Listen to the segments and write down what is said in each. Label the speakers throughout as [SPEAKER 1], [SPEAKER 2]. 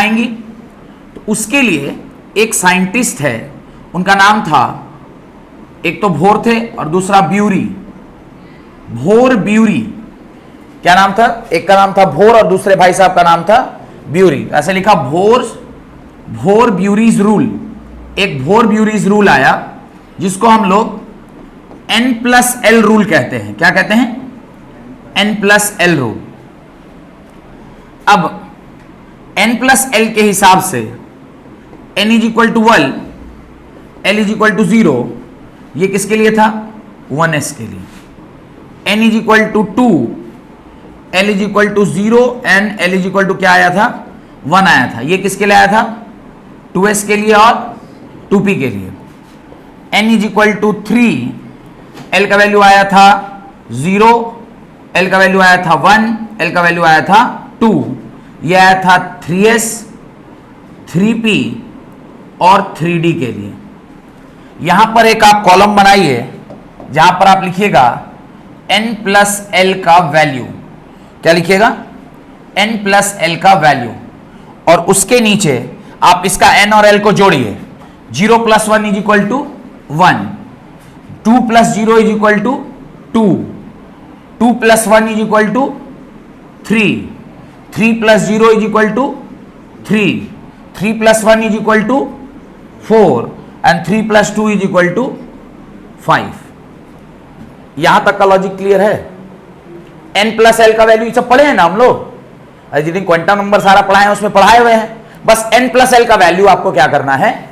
[SPEAKER 1] बनाएंगी। तो उसके लिए एक साइंटिस्ट है, उनका नाम था, एक तो भोर थे और दूसरा ब्यूरी, भोर ब्यूरी। क्या नाम था? एक का नाम था भोर और दूसरे भाई साहब का नाम था ब्यूरी। ऐसे लिखा भोर ब्यूरीज रूल। एक भोर ब्यूरीज रूल आया जिसको हम लोग N+L रूल कहते हैं। क्या कहते हैं? N+L rule. अब N+L के हिसाब से N = 1, L = 0, ये किसके लिए था? 1s के लिए। N = 2, L = 0 एंड L = क्या आया था? 1 आया था। ये किसके लिए आया था? 2s के लिए और 2p के लिए। N = 3, L का वैल्यू आया था 0, L का वैल्यू आया था 1, L का वैल्यू आया था 2, ये आया था 3s, 3p और 3d के लिए। यहां पर एक आप कॉलम बनाइए जहां पर आप लिखिएगा N+L का वैल्यू। क्या लिखिएगा? N+L का वैल्यू। और उसके नीचे आप इसका N और L को जोड़िए। 0 + 1 = 1, 2 + 0 = 2, 2 + 1 = 3, 3 + 0 = 3, 3 + 1 = 4 एंड 3 + 2 = 5। यहां तक का लॉजिक क्लियर है? N+L का वैल्यू सब पढ़े हैं ना हम लोग, जितनी क्वांटम नंबर सारा पढ़ाए हैं उसमें पढ़ाए हुए हैं। बस N+L का वैल्यू आपको क्या करना है?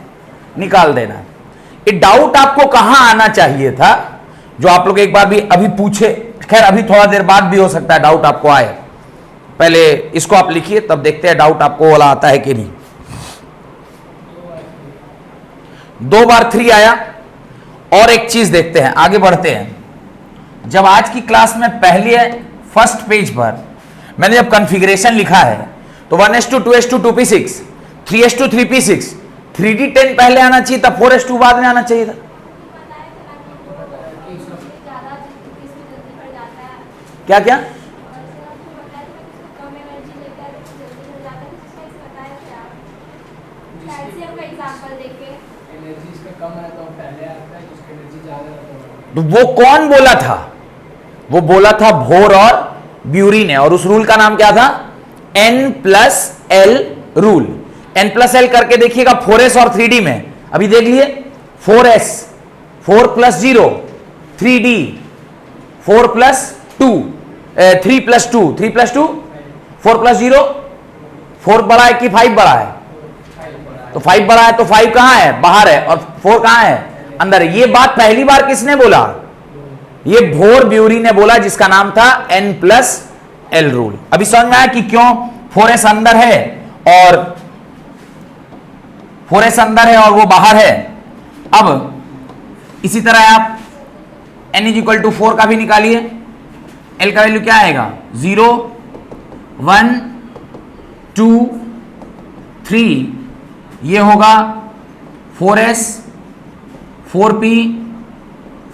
[SPEAKER 1] निकाल देना है। ये डाउट आपको कहां आना चाहिए था, जो आप लोग एक बार भी अभी पूछे, खैर अभी थोड़ा देर बाद भी हो सकता है डाउट आपको आए। पहले इसको आप लिखिए, तब देखते हैं डाउट आपको वाला आता है कि नहीं। 2 बार 3 आया। और एक चीज देखते हैं, आगे बढ़ते हैं। जब आज की क्लास में पहले फर्स्ट पेज पर मैंने जब कॉन्फ़िगरेशन लिखा है तो 1s2 2s2 2p6 3s2 3p6 3d10 पहले आना चाहिए था, 4s2 बाद में आना चाहिए था। क्या क्या? तो वो कौन बोला था? वो बोला था भोर और ब्यूरी ने, और उस रूल का नाम क्या था? N+L rule. N+L करके देखिएगा 4s और 3d में। अभी देख लिए 4s, 4 + 0 3d, 4 + 2 3 + 2 3 + 2 4 + 0 4 बड़ा है कि 5 बड़ा है? तो 5 बड़ा है, तो 5 कहां है? बाहर है, और 4 कहां है? अंदर है। ये बात पहली बार किसने बोला? ये भोर ब्यूरी ने बोला, जिसका नाम था N+L रूल। अभी समझ में आया कि क्यों 4s अंदर है और 4s अंदर है और वो बाहर है। अब इसी तरह आप N = 4 का भी निकालिए। L का वैल्यू क्या आएगा? 0 1 2 3, ये होगा 4s 4p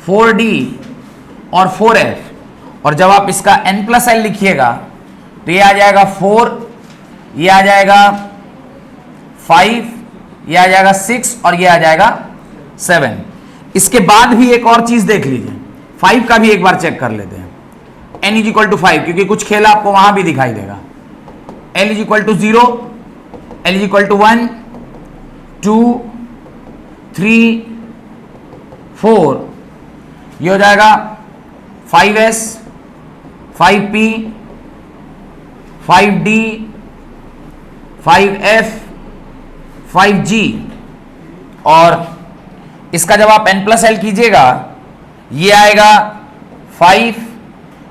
[SPEAKER 1] 4d और 4f। और जब आप इसका N+L लिखिएगा तो ये आ जाएगा 4, ये आ जाएगा 5, ये आ जाएगा 6 और ये आ जाएगा 7। इसके बाद भी एक और चीज देख लीजिए, 5 का भी एक बार चेक कर लेते हैं। N = 5, क्योंकि कुछ खेल आपको वहां भी दिखाई देगा। L = 0, L = 1 2 3 4, ये हो जाएगा 5s 5p 5d 5f 5g। और इसका जब आप N+L कीजिएगा, ये आएगा 5,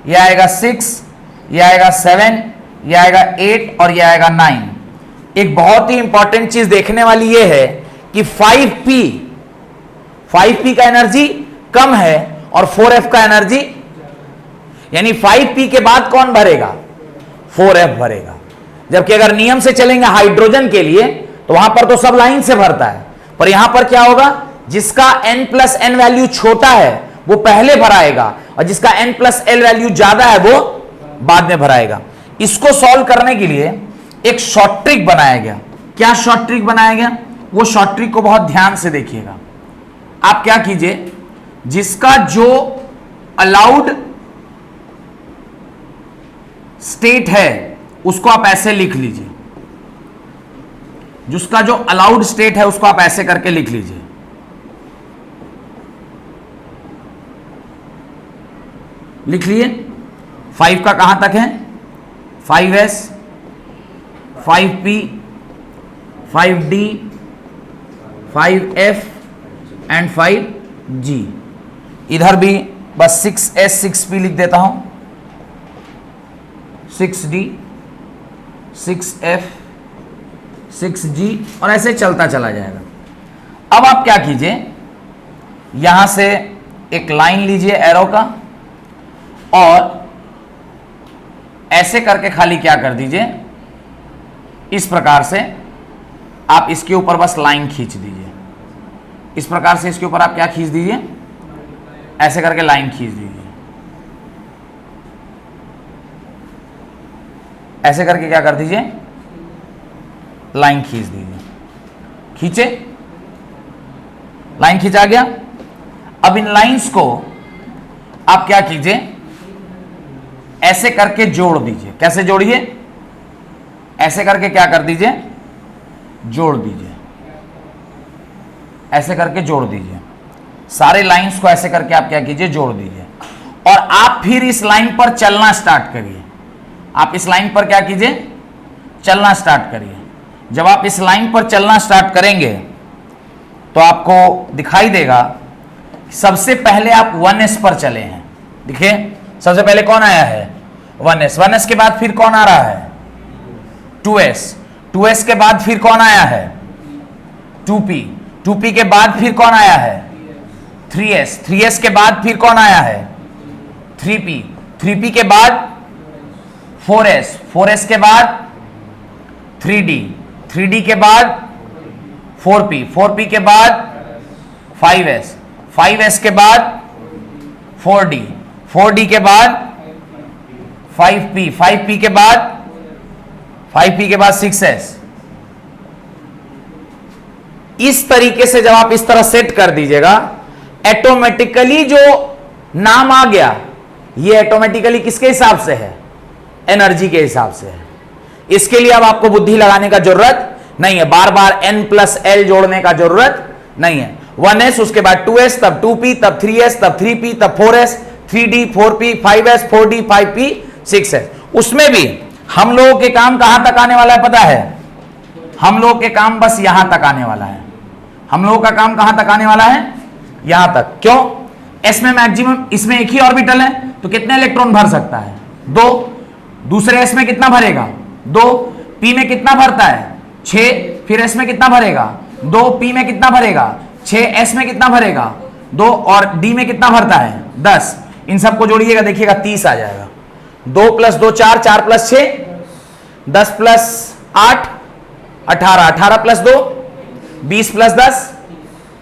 [SPEAKER 1] ये आएगा 6, ये आएगा 7, ये आएगा 8 और ये आएगा 9। एक बहुत ही इंपॉर्टेंट चीज देखने वाली ये है कि 5p का एनर्जी कम है और 4f का एनर्जी, यानी 5p के बाद कौन भरेगा? 4f भरेगा। जबकि अगर नियम से चलेंगे हाइड्रोजन के लिए तो वहां पर तो सब लाइन से भरता है, पर यहां पर क्या होगा? जिसका N+N वैल्यू छोटा है वो पहले भराएगा और जिसका N+L वैल्यू ज्यादा है वो बाद में भराएगा। इसको सॉल्व करने के लिए एक शॉर्ट ट्रिक बनाया गया। क्या शॉर्ट ट्रिक बनाया गया, वो शॉर्ट ट्रिक को बहुत ध्यान से देखिएगा। आप क्या कीजिए, जिसका जो अलाउड स्टेट है उसको आप ऐसे लिख लीजिए, जिसका जो अलाउड स्टेट है उसको आप ऐसे करके लिख लीजिए। लिख लिए। 5 का कहां तक है, 5s, 5p, 5d, 5f and 5g। इधर भी बस 6s, 6p लिख देता हूं, 6d, 6f, 6g और ऐसे चलता चला जाएगा। अब आप क्या कीजिए, यहां से एक लाइन लीजिए एरो का और ऐसे करके खाली क्या कर दीजिए, इस प्रकार से आप इसके ऊपर बस लाइन खींच दीजिए। इस प्रकार से इसके ऊपर आप क्या खींच दीजिए, ऐसे करके लाइन खींच दीजिए। ऐसे करके क्या कर दीजिए, लाइन खींच दीजिए। खींचे, लाइन खींचा गया। अब इन लाइंस को आप क्या कीजिए, ऐसे करके जोड़ दीजिए। कैसे जोड़िए, ऐसे करके क्या कर दीजिए, जोड़ दीजिए। ऐसे करके जोड़ दीजिए। सारे लाइंस को ऐसे करके आप क्या कीजिए, जोड़ दीजिए। और आप फिर इस लाइन पर चलना स्टार्ट करिए। आप इस लाइन पर क्या कीजिए, चलना स्टार्ट करिए। जब आप इस लाइन पर चलना स्टार्ट करेंगे तो आपको दिखाई देगा, सबसे पहले आप 1s पर चले हैं। देखिए सबसे पहले कौन आया है, 1s। 1s के बाद फिर कौन आ रहा है, 2s। 2s के बाद फिर कौन आया है, 2p। 2p के बाद फिर कौन आया है, 3s। 3s के बाद फिर कौन आया है, 3p। 3p के बाद 4s। 4s के बाद 3d। 3d के बाद 4p। 4p के बाद 5s। 5s के बाद 4d। 4d के बाद 5p। 5p के बाद 6s। इस तरीके से जब आप इस तरह सेट कर दीजिएगा, ऑटोमेटिकली जो नाम आ गया ये ऑटोमेटिकली किसके हिसाब से है, एनर्जी के हिसाब से है। इसके लिए अब आपको बुद्धि लगाने का जरूरत नहीं है, बार बार n+l जोड़ने का जरूरत नहीं है। 1s, उसके बाद 2s, तब 2p, तब 3s, तब 3p, तब 4s, 3d, 4p, 5s, 4d, 5p, 6s। उसमें भी हम लोगों के काम कहां तक आने वाला है पता है, हम लोगों के काम बस यहां तक आने वाला है। हम लोगों का काम कहां तक आने वाला है, यहां तक। क्यों, s में मैक्सिमम, इसमें एक ही ऑर्बिटल है तो कितने इलेक्ट्रॉन भर सकता है, 2। दूसरे s में कितना भरेगा, 2। p में कितना भरता है, 6। फिर s में कितना भरेगा, 2। p में कितना भरेगा, 6। s में कितना भरेगा, 2। और d में कितना भरता है, 10। इन सबको जोड़िएगा, देखिएगा 30 आ जाएगा। 2 + 2 4, 4 + 6 10 + 8 18, 18 + 2 20 + 10।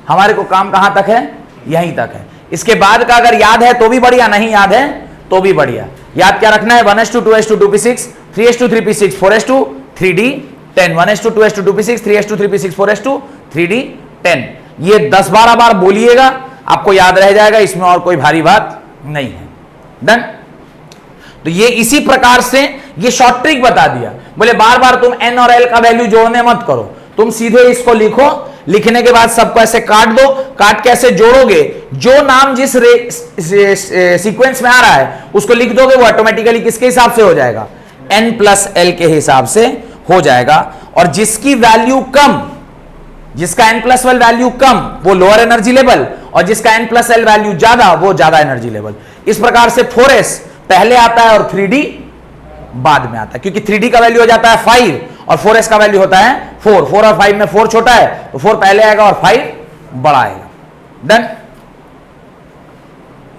[SPEAKER 1] हमारे को काम कहां तक है, यहीं तक है। इसके बाद का अगर याद है तो भी बढ़िया, नहीं याद है तो भी बढ़िया। याद क्या रखना है, 1s2 2s2 2p6 3s2 3p6 4s2 3d 10। 1s2 2s2 2p6 3s2 3p6 4s2 3d 10। ये 10-12 बार बोलिएगा, आपको याद रह जाएगा, इसमें और कोई भारी बात नहीं है। डन। तो ये इसी प्रकार से ये शॉर्ट ट्रिक बता दिया। बोले बार बार तुम n और l का वैल्यू जोड़ने मत करो, तुम सीधे इसको लिखो। लिखने के बाद सबको ऐसे काट दो, काट के ऐसे जोड़ोगे, जो नाम जिस सीक्वेंस में आ रहा है उसको लिख दोगे, वो ऑटोमेटिकली किसके हिसाब से हो जाएगा, n+l के हिसाब से हो जाएगा। और जिसकी वैल्यू कम, जिसका n+l वैल्यू कम वो लोअर एनर्जी लेवल, और जिसका n+l वैल्यू ज्यादा वो ज्यादा एनर्जी लेवल। इस प्रकार से 4s पहले आता है और 3d बाद में आता है, क्योंकि 3d का वैल्यू हो जाता है 5 और 4s का वैल्यू होता है 4। 4 और 5 में 4 छोटा है तो 4 पहले आएगा और 5 बड़ा आएगा। डन।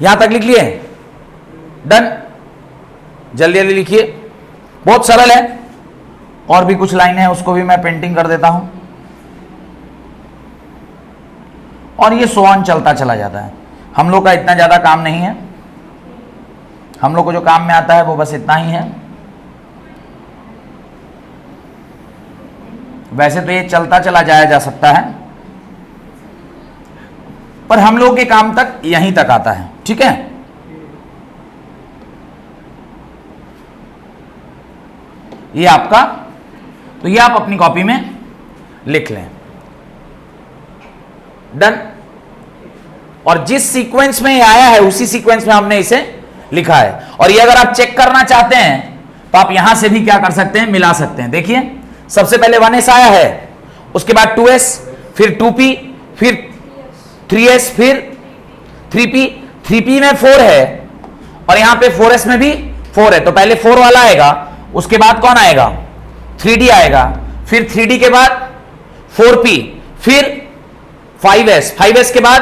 [SPEAKER 1] यहां तक लिख लिए, डन। जल्दी जल्दी लिखिए, बहुत सरल है। और भी कुछ लाइन है उसको भी मैं पेंटिंग कर देता हूं, और ये सोआन चलता चला जाता है। हम लोग का इतना ज्यादा काम नहीं है, हम लोग को जो काम में आता है वो बस इतना ही है। वैसे तो ये चलता चला जाया जा सकता है, पर हम लोग के काम तक यहीं तक आता है। ठीक है, ये आपका, तो ये आप अपनी कॉपी में लिख लें। डन। और जिस सीक्वेंस में ये आया है उसी सीक्वेंस में हमने इसे लिखा है। और ये अगर आप चेक करना चाहते हैं तो आप यहां से भी क्या कर सकते हैं, मिला सकते हैं। देखिए, सबसे पहले 1s आया है, उसके बाद 2s, फिर 2p, फिर 3s, फिर 3p। 3p में 4 है और यहां पे 4s में भी 4 है, तो पहले 4 वाला आएगा, उसके बाद कौन आएगा, 3d आएगा, फिर 3d के बाद 4p, फिर 5s, 5s के बाद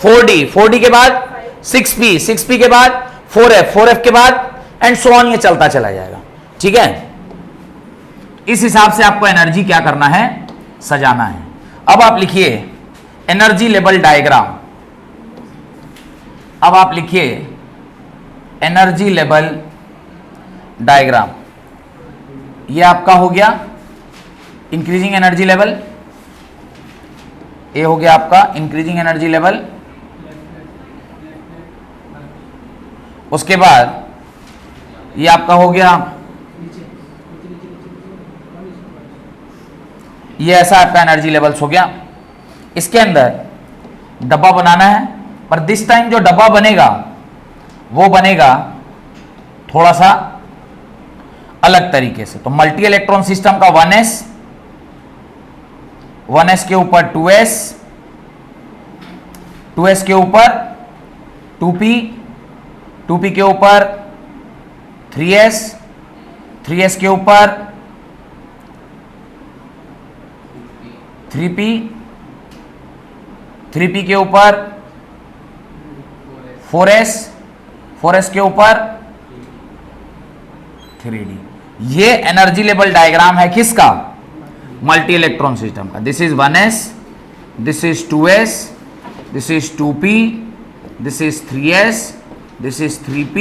[SPEAKER 1] 4d, 4d के बाद 6p, 6p के बाद 4f, 4f के बाद एंड सो ऑन, ये चलता चला जाएगा। ठीक है, इस हिसाब से आपको एनर्जी क्या करना है, सजाना है। अब आप लिखिए एनर्जी लेवल डायग्राम। अब आप लिखिए एनर्जी लेवल डायग्राम। ये आपका हो गया इंक्रीजिंग एनर्जी लेवल, ये हो गया आपका इंक्रीजिंग एनर्जी लेवल। उसके बाद ये आपका हो गया, ये ऐसा आपका एनर्जी लेवल्स हो गया। इसके अंदर डब्बा बनाना है, पर दिस टाइम जो डब्बा बनेगा वो बनेगा थोड़ा सा अलग तरीके से। तो मल्टी इलेक्ट्रॉन सिस्टम का 1s, 1s के ऊपर 2s, 2s के ऊपर 2p, 2p के ऊपर 3s, 3s के ऊपर 3p, 3p के ऊपर 4s, 4s के ऊपर 3d। ये एनर्जी लेवल डायग्राम है किसका, मल्टी इलेक्ट्रॉन सिस्टम का। This is 1s, this is 2s, this is 2p, this is 3s, this is 3p,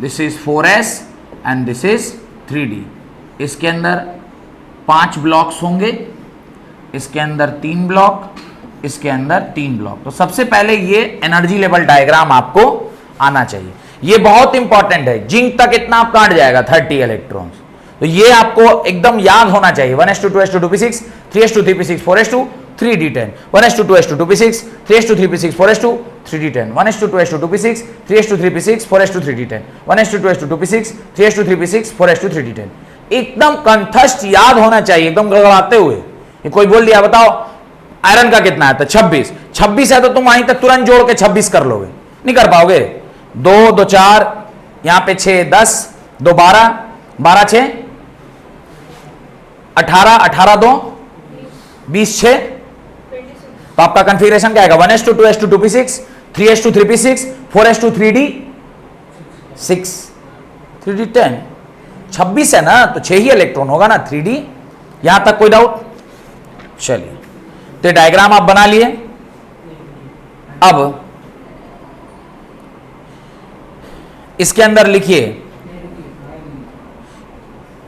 [SPEAKER 1] this is 4s and this is 3d। इसके अंदर 5 blocks होंगे, इसके अंदर 3 ब्लॉक, इसके अंदर 3 ब्लॉक। तो सबसे पहले ये एनर्जी लेवल डायग्राम आपको आना चाहिए, ये बहुत इंपॉर्टेंट है। जिंक तक इतना आप काट जाएगा 30 इलेक्ट्रॉन्स, तो ये आपको एकदम याद होना चाहिए। 1s2 2s2 2p6 3s2 3p6 4s2 3d10, 1s2 2s2 2p6 3s2 3p6 4s2 3d10, 1s2 2s2 2p6 3s2 3p6 4s2 3d10, 1s2 2s2 2p6 3s2 3p6 4s2 3d10। एकदम कंठस्थ याद होना चाहिए, एकदम गड़गड़ाते हुए। ये कोई बोल दिया बताओ आयरन का कितना है, तो 26, 26 है तो तुम वहीं तक तुरंत जोड़ के 26 कर लोगे, नहीं कर पाओगे। 2 2 4, यहां पे 6 10, 2 12, 12 6 18, 18 2 20 6, तो आपका कंफिगरेशन क्या आएगा, 1s2 2s2 2p6 3s2 3p6 4s2 3d6 3d10। 26 है ना, तो 6 ही इलेक्ट्रॉन होगा ना, 3d। यहां तक कोई डाउट? चलिए, तो डायग्राम आप बना लिए। अब इसके अंदर लिखिए,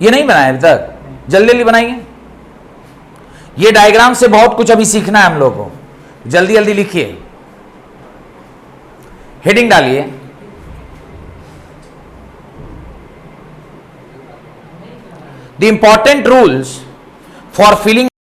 [SPEAKER 1] ये नहीं बनाया अभी तक, जल्दी जल्दी बनाइए। ये डायग्राम से बहुत कुछ अभी सीखना है हम लोग को, जल्दी जल्दी लिखिए। हेडिंग डालिए, the important rules for filling